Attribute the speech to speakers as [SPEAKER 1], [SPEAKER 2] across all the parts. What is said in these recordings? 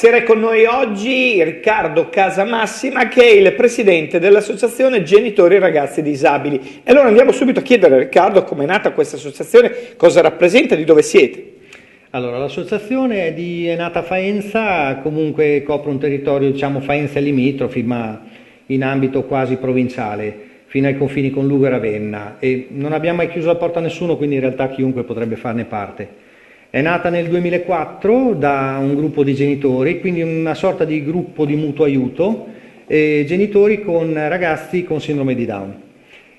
[SPEAKER 1] Buonasera, è con noi oggi Riccardo Casamassima, che è il presidente dell'associazione Genitori e Ragazzi Disabili. E allora andiamo subito a chiedere a Riccardo come è nata questa associazione, cosa rappresenta, di dove siete.
[SPEAKER 2] Allora, l'associazione è nata a Faenza, comunque copre un territorio, diciamo, Faenza limitrofi, ma in ambito quasi provinciale, fino ai confini con Lugo e Ravenna, e non abbiamo mai chiuso la porta a nessuno, quindi in realtà chiunque potrebbe farne parte. È nata nel 2004 da un gruppo di genitori, quindi una sorta di gruppo di mutuo aiuto, genitori con ragazzi con sindrome di Down.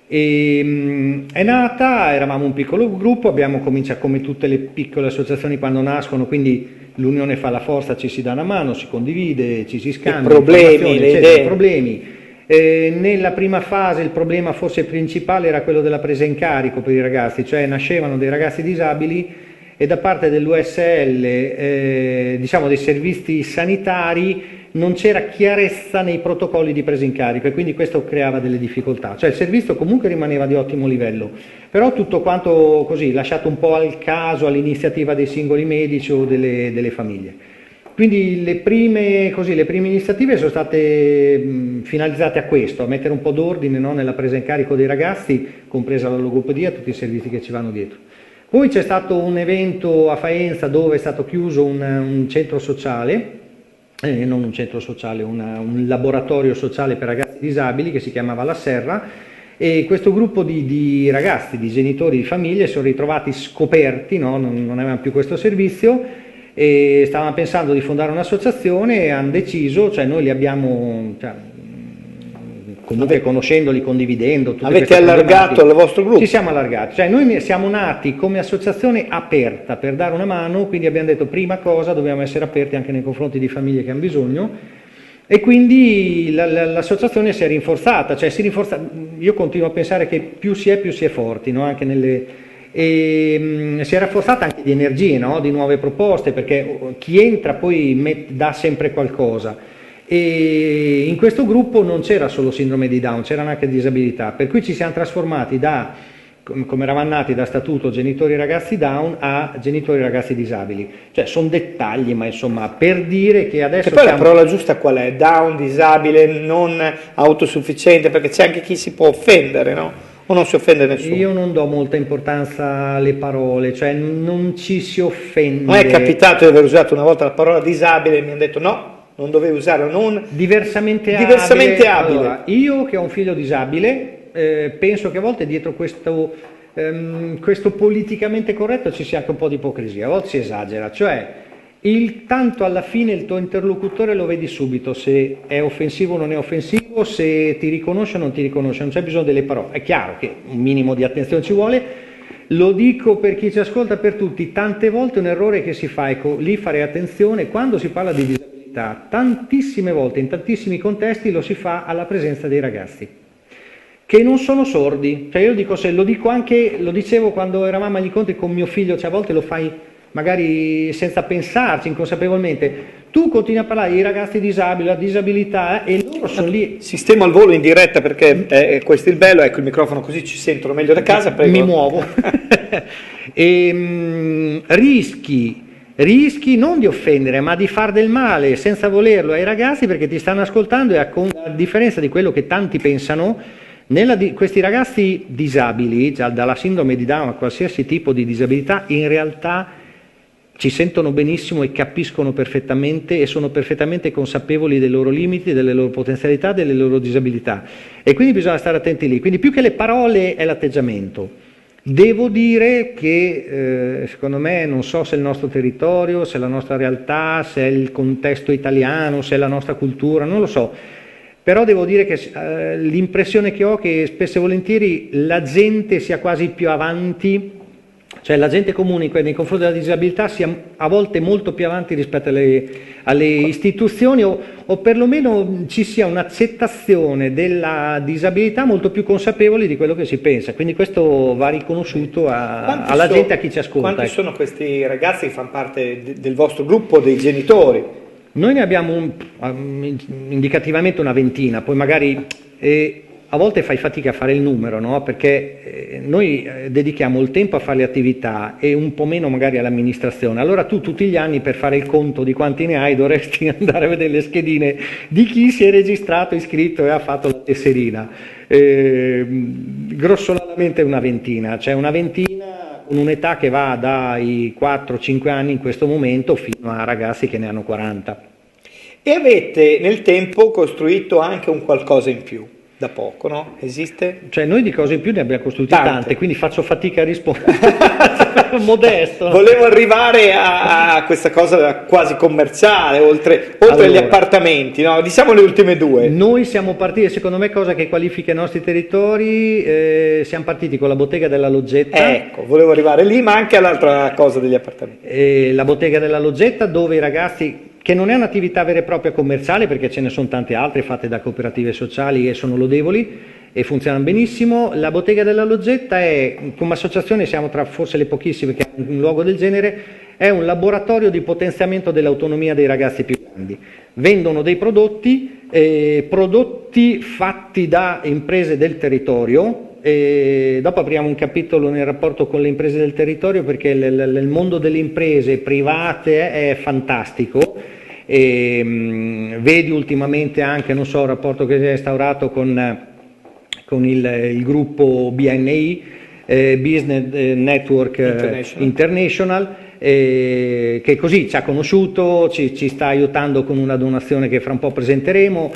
[SPEAKER 2] È nata, eravamo un piccolo gruppo, abbiamo cominciato come tutte le piccole associazioni quando nascono, quindi l'unione fa la forza, ci si dà una mano, si condivide, ci si scambia,
[SPEAKER 1] problemi, le idee.
[SPEAKER 2] Problemi. Nella prima fase il problema forse principale era quello della presa in carico per i ragazzi, cioè nascevano dei ragazzi disabili e da parte dell'USL, diciamo dei servizi sanitari, non c'era chiarezza nei protocolli di presa in carico e quindi questo creava delle difficoltà. Cioè il servizio comunque rimaneva di ottimo livello, però tutto quanto così, lasciato un po' al caso, all'iniziativa dei singoli medici o delle famiglie. Quindi le prime iniziative sono state finalizzate a questo, a mettere un po' d'ordine, no, nella presa in carico dei ragazzi, compresa la logopedia, tutti i servizi che ci vanno dietro. Poi c'è stato un evento a Faenza dove è stato chiuso un centro sociale, non un centro sociale, un laboratorio sociale per ragazzi disabili che si chiamava La Serra, e questo gruppo di ragazzi, di genitori, di famiglie si sono ritrovati scoperti, no? Non avevano più questo servizio e stavano pensando di fondare un'associazione e hanno deciso, cioè noi li abbiamo... comunque conoscendoli, condividendo.
[SPEAKER 1] Avete allargato il vostro gruppo?
[SPEAKER 2] Ci siamo allargati, cioè noi siamo nati come associazione aperta per dare una mano, quindi abbiamo detto prima cosa dobbiamo essere aperti anche nei confronti di famiglie che hanno bisogno e quindi l'associazione si è rinforzata, io continuo a pensare che più si è forti, no? Anche si è rafforzata anche di energie, no? Di nuove proposte, perché chi entra poi dà sempre qualcosa. E in questo gruppo non c'era solo sindrome di Down, c'erano anche disabilità, per cui ci siamo trasformati come eravamo nati da statuto genitori ragazzi Down a genitori ragazzi disabili, cioè sono dettagli, ma insomma per dire che adesso...
[SPEAKER 1] E poi la parola giusta qual è? Down, disabile, non autosufficiente, perché c'è anche chi si può offendere, no? O non si offende nessuno?
[SPEAKER 2] Io non do molta importanza alle parole, cioè non ci si offende.
[SPEAKER 1] Non è capitato di aver usato una volta la parola disabile e mi hanno detto no, non dovevo usare, non
[SPEAKER 2] diversamente
[SPEAKER 1] abile.
[SPEAKER 2] Allora, io che ho un figlio disabile, penso che a volte dietro questo politicamente corretto ci sia anche un po' di ipocrisia, a volte si esagera, cioè tanto alla fine il tuo interlocutore lo vedi subito se è offensivo o non è offensivo, se ti riconosce o non ti riconosce, non c'è bisogno delle parole, è chiaro che un minimo di attenzione ci vuole. Lo dico per chi ci ascolta, per tutti, tante volte un errore che si fa, ecco, lì fare attenzione quando si parla di disabilità. Tantissime volte, in tantissimi contesti, lo si fa alla presenza dei ragazzi che non sono sordi, cioè io dico, lo dicevo quando eravamo agli incontri con mio figlio, cioè a volte lo fai magari senza pensarci, inconsapevolmente, tu continui a parlare dei ragazzi disabili, la disabilità e loro sono lì. Sistema
[SPEAKER 1] al volo in diretta perché questo è il bello, ecco il microfono così ci sentono meglio da casa, prego.
[SPEAKER 2] Mi muovo. Rischi non di offendere, ma di far del male senza volerlo ai ragazzi perché ti stanno ascoltando e a differenza di quello che tanti pensano, questi ragazzi disabili, già dalla sindrome di Down a qualsiasi tipo di disabilità, in realtà ci sentono benissimo e capiscono perfettamente e sono perfettamente consapevoli dei loro limiti, delle loro potenzialità, delle loro disabilità e quindi bisogna stare attenti lì. Quindi più che le parole è l'atteggiamento. Devo dire che secondo me, non so se è il nostro territorio, se è la nostra realtà, se è il contesto italiano, se è la nostra cultura, non lo so, però devo dire che l'impressione che ho è che spesso e volentieri la gente sia quasi più avanti, cioè la gente comune nei confronti della disabilità sia a volte molto più avanti rispetto alle istituzioni o perlomeno ci sia un'accettazione della disabilità molto più consapevoli di quello che si pensa, quindi questo va riconosciuto alla gente, a chi ci ascolta.
[SPEAKER 1] Quanti sono questi ragazzi che fanno parte del vostro gruppo dei genitori?
[SPEAKER 2] Noi ne abbiamo indicativamente una ventina, poi magari a volte fai fatica a fare il numero, no? Perché noi dedichiamo il tempo a fare le attività e un po' meno magari all'amministrazione. Allora tu tutti gli anni, per fare il conto di quanti ne hai, dovresti andare a vedere le schedine di chi si è registrato, iscritto e ha fatto la tesserina. Grossolanamente una ventina, cioè una ventina con un'età che va dai 4-5 anni in questo momento fino a ragazzi che ne hanno 40.
[SPEAKER 1] E avete nel tempo costruito anche un qualcosa in più, da poco, no? Esiste?
[SPEAKER 2] Cioè noi di cose in più ne abbiamo costruite tante, quindi faccio fatica a rispondere. Modesto.
[SPEAKER 1] Volevo arrivare a questa cosa quasi commerciale, oltre agli appartamenti, no? Diciamo le ultime due.
[SPEAKER 2] Noi siamo partiti, secondo me, cosa che qualifica i nostri territori, siamo partiti con la bottega della Loggetta.
[SPEAKER 1] Ecco, volevo arrivare lì, ma anche all'altra cosa degli appartamenti.
[SPEAKER 2] La bottega della Loggetta, dove i ragazzi, che non è un'attività vera e propria commerciale, perché ce ne sono tante altre fatte da cooperative sociali e sono lodevoli e funzionano benissimo. La bottega della Loggetta è, come associazione siamo tra forse le pochissime che hanno un luogo del genere, è un laboratorio di potenziamento dell'autonomia dei ragazzi più grandi. Vendono dei prodotti fatti da imprese del territorio. E dopo apriamo un capitolo nel rapporto con le imprese del territorio, perché il mondo delle imprese private è fantastico. Vedi ultimamente anche, non so, il rapporto che si è instaurato con il gruppo BNI, Business Network International, che così ci ha conosciuto, ci sta aiutando con una donazione che fra un po' presenteremo.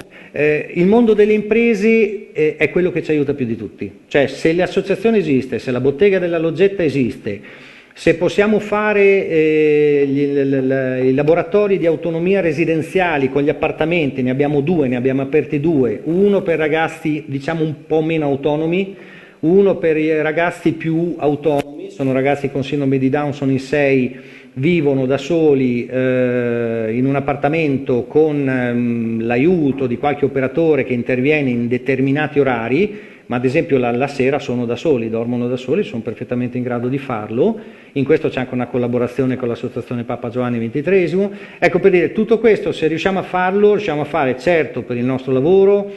[SPEAKER 2] Il mondo delle imprese è quello che ci aiuta più di tutti, cioè se l'associazione esiste, se la bottega della Loggetta esiste, se possiamo fare i laboratori di autonomia residenziali con gli appartamenti, ne abbiamo due, ne abbiamo aperti due, uno per ragazzi diciamo un po' meno autonomi, uno per i ragazzi più autonomi, sono ragazzi con sindrome di Down, sono in 6, vivono da soli in un appartamento con l'aiuto di qualche operatore che interviene in determinati orari, ma ad esempio la sera sono da soli, dormono da soli, sono perfettamente in grado di farlo. In questo c'è anche una collaborazione con l'associazione Papa Giovanni XXIII. Ecco, per dire, tutto questo se riusciamo a farlo, riusciamo a fare certo per il nostro lavoro,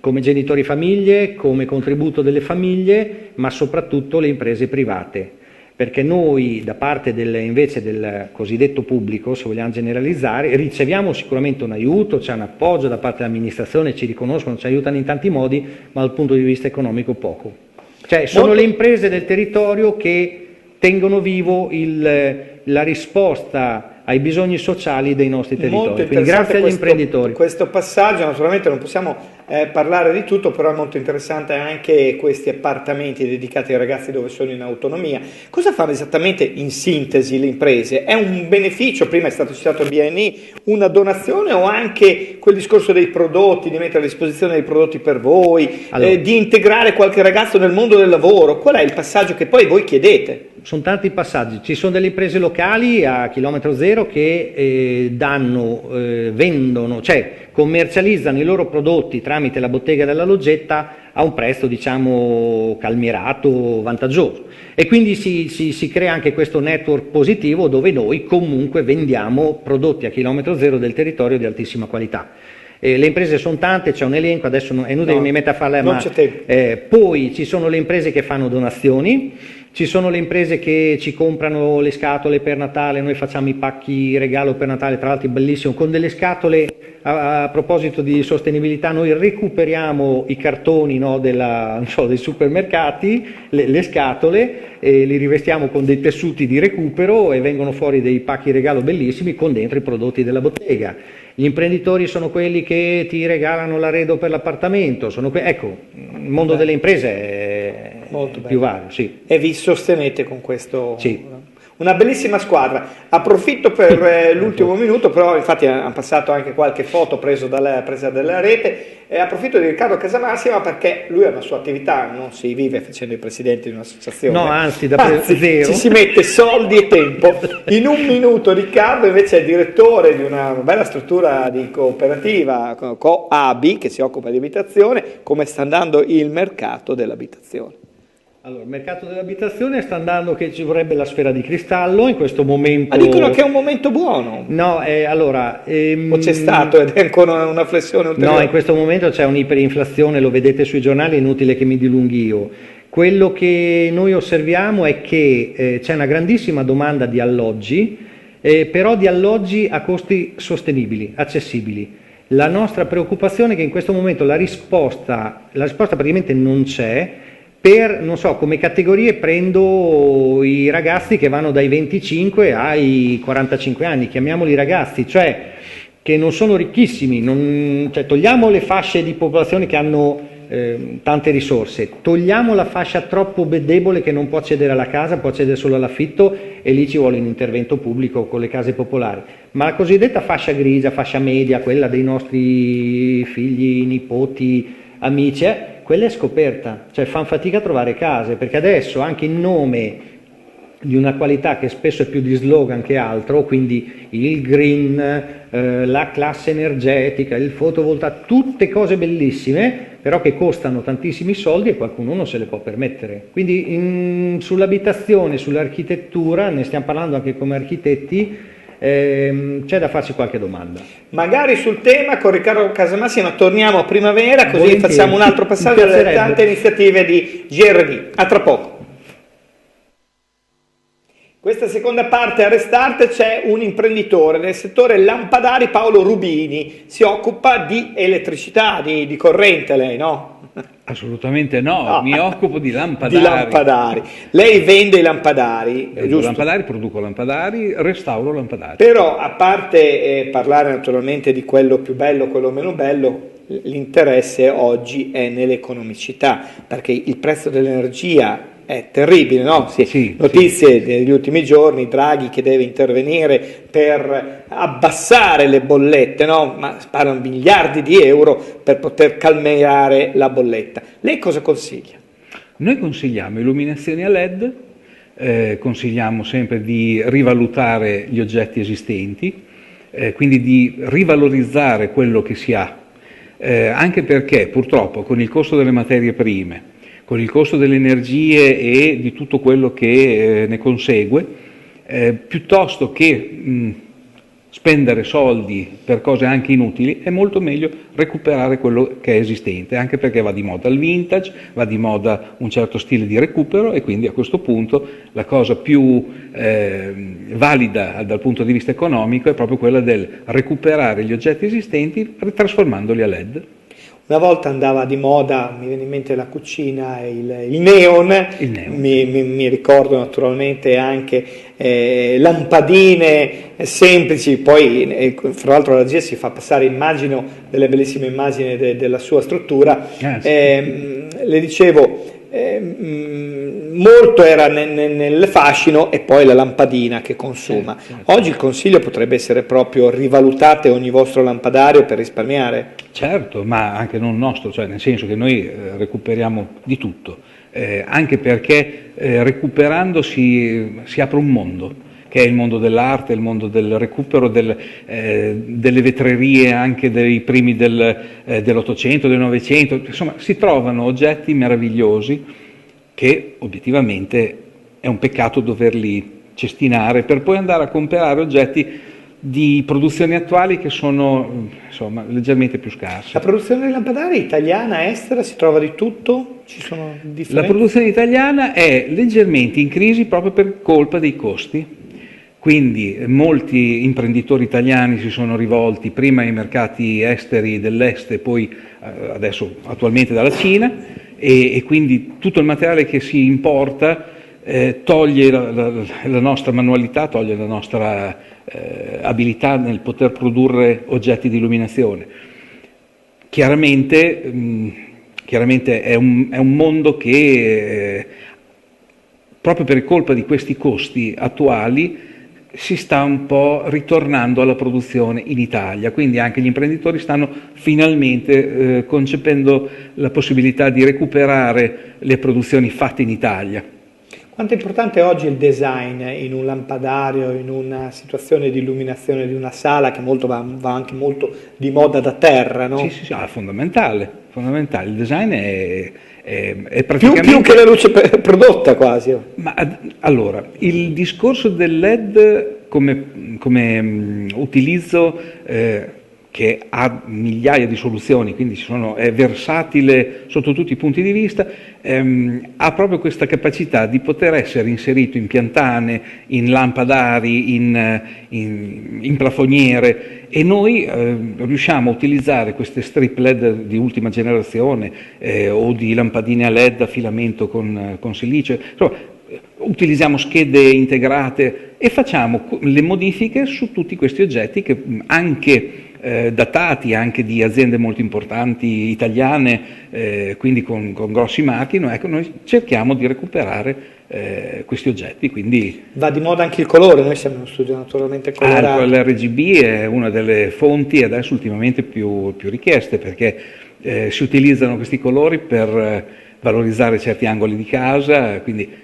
[SPEAKER 2] come genitori famiglie, come contributo delle famiglie, ma soprattutto le imprese private. Perché noi da parte invece del cosiddetto pubblico, se vogliamo generalizzare, riceviamo sicuramente un aiuto, c'è un appoggio da parte dell'amministrazione, ci riconoscono, ci aiutano in tanti modi, ma dal punto di vista economico poco. Cioè sono le imprese del territorio che tengono vivo la risposta ai bisogni sociali dei nostri territori. Quindi grazie agli imprenditori.
[SPEAKER 1] Questo passaggio, naturalmente non possiamo parlare di tutto, però è molto interessante anche questi appartamenti dedicati ai ragazzi dove sono in autonomia. Cosa fanno esattamente in sintesi le imprese? È un beneficio, prima è stato citato il BNI, una donazione o anche quel discorso dei prodotti, di mettere a disposizione dei prodotti per voi, allora, di integrare qualche ragazzo nel mondo del lavoro? Qual è il passaggio che poi voi chiedete?
[SPEAKER 2] Sono tanti passaggi, ci sono delle imprese locali a chilometro zero che vendono, cioè commercializzano i loro prodotti tramite la bottega della Loggetta a un prezzo diciamo calmierato, vantaggioso, e quindi si crea anche questo network positivo dove noi comunque vendiamo prodotti a chilometro zero del territorio di altissima qualità. Le imprese sono tante, c'è un elenco, adesso è inutile che mi metta a farle, ma poi ci sono le imprese che fanno donazioni, ci sono le imprese che ci comprano le scatole per Natale, noi facciamo i pacchi regalo per Natale, tra l'altro bellissimo, con delle scatole, a proposito di sostenibilità, noi recuperiamo i cartoni, no, dei supermercati, le scatole, e li rivestiamo con dei tessuti di recupero e vengono fuori dei pacchi regalo bellissimi con dentro i prodotti della bottega. Gli imprenditori sono quelli che ti regalano l'arredo per l'appartamento, ecco, il mondo delle imprese è molto più vario, sì.
[SPEAKER 1] E vi sostenete con questo?
[SPEAKER 2] Sì.
[SPEAKER 1] Una bellissima squadra. Approfitto per l'ultimo minuto, però infatti hanno passato anche qualche foto presa dalla rete, e approfitto di Riccardo Casamassima perché lui ha una sua attività, non si vive facendo il presidente di un'associazione.
[SPEAKER 2] No, anzi, zero.
[SPEAKER 1] Ci si mette soldi e tempo. In un minuto Riccardo invece è direttore di una bella struttura di cooperativa, Coabi, che si occupa di abitazione. Come sta andando il mercato dell'abitazione?
[SPEAKER 2] Allora, il mercato dell'abitazione sta andando che ci vorrebbe la sfera di cristallo in questo momento.
[SPEAKER 1] Ma dicono che è un momento buono.
[SPEAKER 2] No, allora...
[SPEAKER 1] O c'è stato ed è ancora una flessione ulteriore?
[SPEAKER 2] No, in questo momento c'è un'iperinflazione, lo vedete sui giornali, è inutile che mi dilunghi io. Quello che noi osserviamo è che c'è una grandissima domanda di alloggi, però di alloggi a costi sostenibili, accessibili. La nostra preoccupazione è che in questo momento la risposta praticamente non c'è. Non so, come categorie prendo i ragazzi che vanno dai 25 ai 45 anni, chiamiamoli ragazzi, cioè che non sono ricchissimi, cioè, togliamo le fasce di popolazione che hanno tante risorse, togliamo la fascia troppo debole che non può accedere alla casa, può accedere solo all'affitto, e lì ci vuole un intervento pubblico con le case popolari, ma la cosiddetta fascia grigia, fascia media, quella dei nostri figli, nipoti, amici, quella è scoperta, cioè fanno fatica a trovare case, perché adesso anche in nome di una qualità che spesso è più di slogan che altro, quindi il green, la classe energetica, il fotovoltaico, tutte cose bellissime, però che costano tantissimi soldi e qualcuno non se le può permettere. Quindi sull'abitazione, sull'architettura, ne stiamo parlando anche come architetti, c'è da farsi qualche domanda.
[SPEAKER 1] Magari sul tema con Riccardo Casamassima torniamo a primavera, così
[SPEAKER 2] Volentieri.
[SPEAKER 1] facciamo un altro passaggio delle tante iniziative di GRD. A tra poco. Questa seconda parte a Restart c'è un imprenditore del settore lampadari, Paolo Rubini, si occupa di elettricità, di corrente lei, no?
[SPEAKER 3] Assolutamente no, mi occupo di lampadari.
[SPEAKER 1] Di lampadari. Lei vende i lampadari, giusto?
[SPEAKER 3] Lampadari, produco lampadari, restauro lampadari.
[SPEAKER 1] Però a parte parlare naturalmente di quello più bello, quello meno bello, l'interesse oggi è nell'economicità, perché il prezzo dell'energia è terribile, no?
[SPEAKER 3] Sì,
[SPEAKER 1] Notizie degli ultimi giorni, Draghi che deve intervenire per abbassare le bollette, no? Ma parlano miliardi di euro per poter calmierare la bolletta. Lei cosa consiglia?
[SPEAKER 3] Noi consigliamo illuminazioni a LED, consigliamo sempre di rivalutare gli oggetti esistenti, quindi di rivalorizzare quello che si ha, anche perché purtroppo con il costo delle materie prime, con il costo delle energie e di tutto quello che ne consegue, piuttosto che spendere soldi per cose anche inutili, è molto meglio recuperare quello che è esistente, anche perché va di moda il vintage, va di moda un certo stile di recupero, e quindi a questo punto la cosa più valida dal punto di vista economico è proprio quella del recuperare gli oggetti esistenti trasformandoli a LED.
[SPEAKER 1] Una volta andava di moda, mi viene in mente la cucina, il neon. Mi ricordo naturalmente anche lampadine semplici, poi fra l'altro la regia si fa passare, immagino, delle bellissime immagini della sua struttura. Le dicevo, molto era nel fascino, e poi la lampadina che consuma. Oggi il consiglio potrebbe essere proprio: rivalutate ogni vostro lampadario per risparmiare.
[SPEAKER 3] Certo, ma anche non nostro, cioè nel senso che noi recuperiamo di tutto, anche perché recuperando si apre un mondo, che è il mondo dell'arte, il mondo del recupero delle vetrerie anche dei primi dell'Ottocento, del Novecento, insomma si trovano oggetti meravigliosi che obiettivamente è un peccato doverli cestinare per poi andare a comprare oggetti di produzioni attuali che sono insomma leggermente più scarse.
[SPEAKER 1] La produzione dei lampadari italiana, estera, si trova di tutto? Ci sono differenze?
[SPEAKER 3] La produzione italiana è leggermente in crisi proprio per colpa dei costi, quindi molti imprenditori italiani si sono rivolti prima ai mercati esteri dell'est e poi adesso attualmente dalla Cina, e quindi tutto il materiale che si importa toglie la nostra manualità, toglie la nostra abilità nel poter produrre oggetti di illuminazione. Chiaramente è un mondo che proprio per colpa di questi costi attuali si sta un po' ritornando alla produzione in Italia, quindi anche gli imprenditori stanno finalmente concependo la possibilità di recuperare le produzioni fatte in Italia.
[SPEAKER 1] Quanto è importante oggi il design in un lampadario, in una situazione di illuminazione di una sala che va anche molto di moda da terra, no?
[SPEAKER 3] Sì, è fondamentale, fondamentale. Il design è praticamente...
[SPEAKER 1] Più che la luce prodotta quasi.
[SPEAKER 3] Ma allora, il discorso del LED come utilizzo che ha migliaia di soluzioni, quindi è versatile sotto tutti i punti di vista, ha proprio questa capacità di poter essere inserito in piantane, in lampadari, in plafoniere, e noi riusciamo a utilizzare queste strip LED di ultima generazione o di lampadine a LED a filamento con silice, insomma, utilizziamo schede integrate e facciamo le modifiche su tutti questi oggetti che anche datati, anche di aziende molto importanti italiane, quindi con grossi marchi. Ecco, noi cerchiamo di recuperare questi oggetti. Quindi
[SPEAKER 1] va di moda anche il colore, noi siamo in uno studio naturalmente colorato.
[SPEAKER 3] L'RGB è una delle fonti adesso ultimamente più richieste, perché si utilizzano questi colori per valorizzare certi angoli di casa, quindi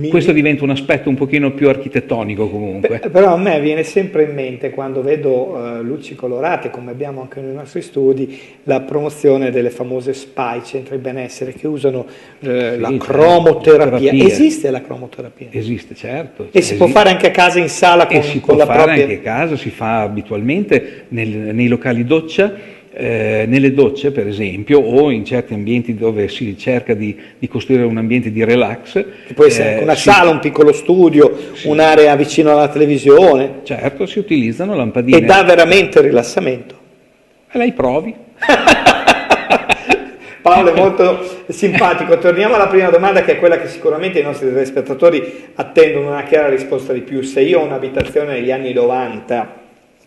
[SPEAKER 3] questo diventa un aspetto un pochino più architettonico comunque.
[SPEAKER 1] Però a me viene sempre in mente, quando vedo luci colorate, come abbiamo anche nei nostri studi, la promozione delle famose SPY, centri benessere, che usano la cromoterapia. Esiste la cromoterapia?
[SPEAKER 3] Esiste, certo.
[SPEAKER 1] E si può fare anche a casa, in sala, con la propria...
[SPEAKER 3] anche a casa, si fa abitualmente nei locali doccia, nelle docce per esempio, o in certi ambienti dove si cerca di costruire un ambiente di relax,
[SPEAKER 1] che può essere anche una sala, un piccolo studio, un'area vicino alla televisione.
[SPEAKER 3] Certo, si utilizzano lampadine.
[SPEAKER 1] E dà veramente rilassamento.
[SPEAKER 3] E lei provi.
[SPEAKER 1] Paolo è molto simpatico. Torniamo alla prima domanda, che è quella che sicuramente i nostri telespettatori attendono una chiara risposta di più. Se io ho un'abitazione negli anni 90,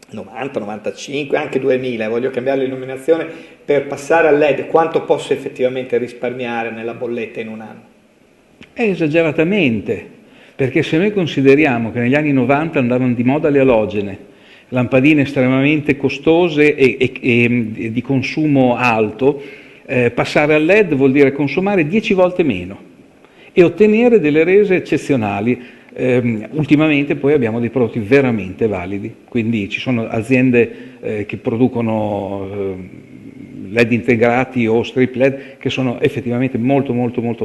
[SPEAKER 1] 95, anche 2000, voglio cambiare l'illuminazione per passare al LED, quanto posso effettivamente risparmiare nella bolletta in un anno?
[SPEAKER 3] Esageratamente, perché se noi consideriamo che negli anni 90 andavano di moda le alogene, lampadine estremamente costose e di consumo alto, passare al LED vuol dire consumare 10 volte meno e ottenere delle rese eccezionali. Ultimamente poi abbiamo dei prodotti veramente validi, quindi ci sono aziende che producono LED integrati o strip LED che sono effettivamente molto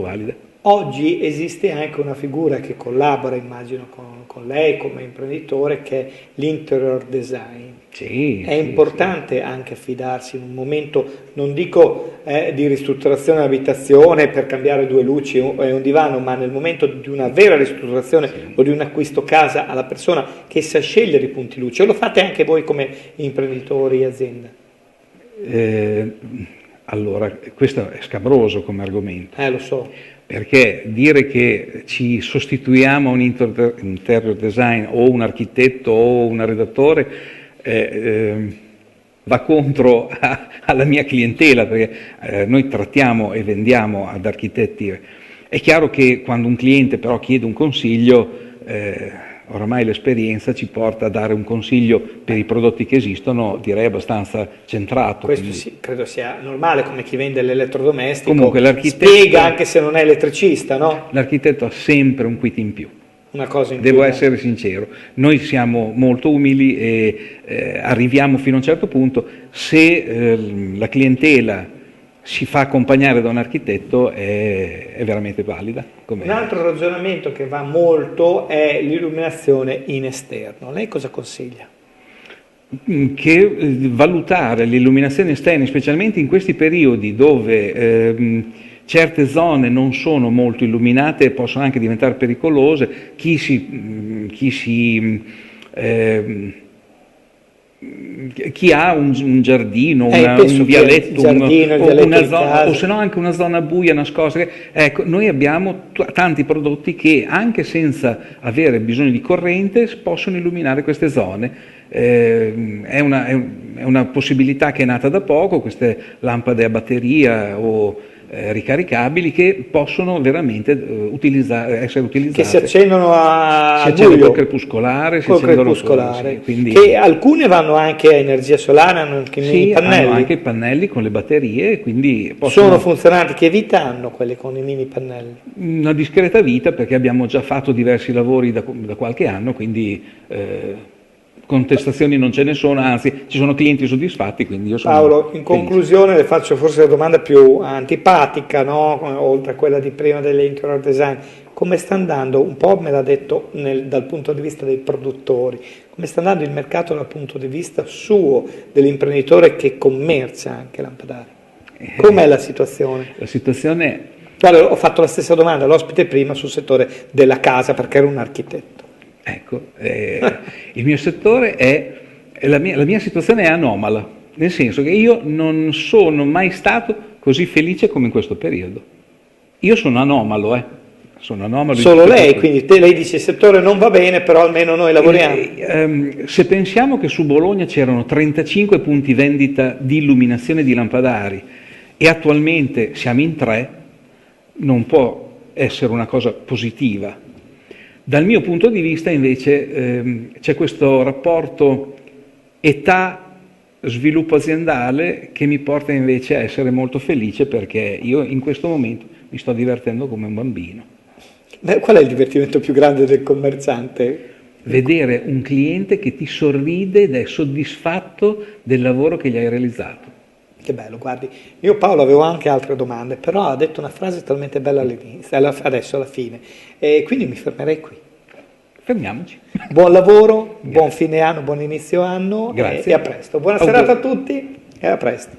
[SPEAKER 3] valide.
[SPEAKER 1] Oggi esiste anche una figura che collabora, immagino, con lei come imprenditore, che è l'interior design.
[SPEAKER 3] Sì,
[SPEAKER 1] è importante anche affidarsi in un momento, non dico di ristrutturazione dell'abitazione per cambiare 2 luci e un divano, ma nel momento di una vera ristrutturazione o di un acquisto casa, alla persona che sa scegliere i punti luce. O lo fate anche voi come imprenditori e azienda?
[SPEAKER 3] Allora, questo è scabroso come argomento.
[SPEAKER 1] Lo so.
[SPEAKER 3] Perché dire che ci sostituiamo a un interior design o un architetto o un redattore va contro alla mia clientela, perché noi trattiamo e vendiamo ad architetti. È chiaro che quando un cliente però chiede un consiglio, oramai l'esperienza ci porta a dare un consiglio per i prodotti che esistono, direi abbastanza centrato.
[SPEAKER 1] Questo sì, credo sia normale, come chi vende l'elettrodomestico.
[SPEAKER 3] Comunque l'architetto
[SPEAKER 1] spiega, anche se non è elettricista, no?
[SPEAKER 3] L'architetto ha sempre un quid in più.
[SPEAKER 1] Una cosa in
[SPEAKER 3] Devo essere sincero, noi siamo molto umili e arriviamo fino a un certo punto. Se la clientela si fa accompagnare da un architetto è veramente valida.
[SPEAKER 1] Un altro ragionamento che va molto è l'illuminazione in esterno. Lei cosa consiglia?
[SPEAKER 3] Che valutare l'illuminazione esterna, specialmente in questi periodi dove certe zone non sono molto illuminate e possono anche diventare pericolose. Chi ha un giardino, un vialetto, una zona, o se no anche una zona buia nascosta. Ecco, noi abbiamo tanti prodotti che anche senza avere bisogno di corrente possono illuminare queste zone. È una possibilità che è nata da poco, queste lampade a batteria o ricaricabili che possono veramente essere utilizzate.
[SPEAKER 1] Che si accendono a
[SPEAKER 3] si accende
[SPEAKER 1] buio.
[SPEAKER 3] col crepuscolare,
[SPEAKER 1] Col crepuscolare.
[SPEAKER 3] sì, quindi
[SPEAKER 1] Che alcune vanno anche a energia solare, hanno anche i mini
[SPEAKER 3] sì,
[SPEAKER 1] pannelli.
[SPEAKER 3] hanno anche i pannelli con le batterie, quindi possono
[SPEAKER 1] Sono funzionanti. Che vita hanno quelle con i mini pannelli?
[SPEAKER 3] una discreta vita, perché abbiamo già fatto diversi lavori da qualche anno, quindi contestazioni non ce ne sono, anzi ci sono clienti soddisfatti, quindi io sono
[SPEAKER 1] Paolo, in
[SPEAKER 3] felice.
[SPEAKER 1] conclusione le faccio forse la domanda più antipatica, no? Oltre a quella di prima dell'interior design. Come sta andando, un po' me l'ha detto dal punto di vista dei produttori, come sta andando il mercato dal punto di vista suo, dell'imprenditore che commercia anche lampadari? Com'è la situazione?
[SPEAKER 3] La situazione
[SPEAKER 1] Guarda, ho fatto la stessa domanda all'ospite prima sul settore della casa perché era un architetto.
[SPEAKER 3] Ecco, il mio settore la mia situazione è anomala, nel senso che io non sono mai stato così felice come in questo periodo. Io sono anomalo, sono anomalo.
[SPEAKER 1] Solo lei, quindi lei dice il settore non va bene, però almeno noi lavoriamo.
[SPEAKER 3] Se pensiamo che su Bologna c'erano 35 punti vendita di illuminazione di lampadari e attualmente siamo in 3, non può essere una cosa positiva. Dal mio punto di vista invece c'è questo rapporto età-sviluppo aziendale che mi porta invece a essere molto felice, perché io in questo momento mi sto divertendo come un bambino.
[SPEAKER 1] Beh, qual è il divertimento più grande del commerciante?
[SPEAKER 3] Vedere un cliente che ti sorride ed è soddisfatto del lavoro che gli hai realizzato.
[SPEAKER 1] Che bello, guardi, io Paolo avevo anche altre domande, però ha detto una frase talmente bella all'inizio, adesso alla fine, e quindi mi fermerei qui.
[SPEAKER 3] Fermiamoci.
[SPEAKER 1] Buon lavoro, buon fine anno, buon inizio anno.
[SPEAKER 3] Grazie.
[SPEAKER 1] E a presto. Buona serata a tutti e a presto.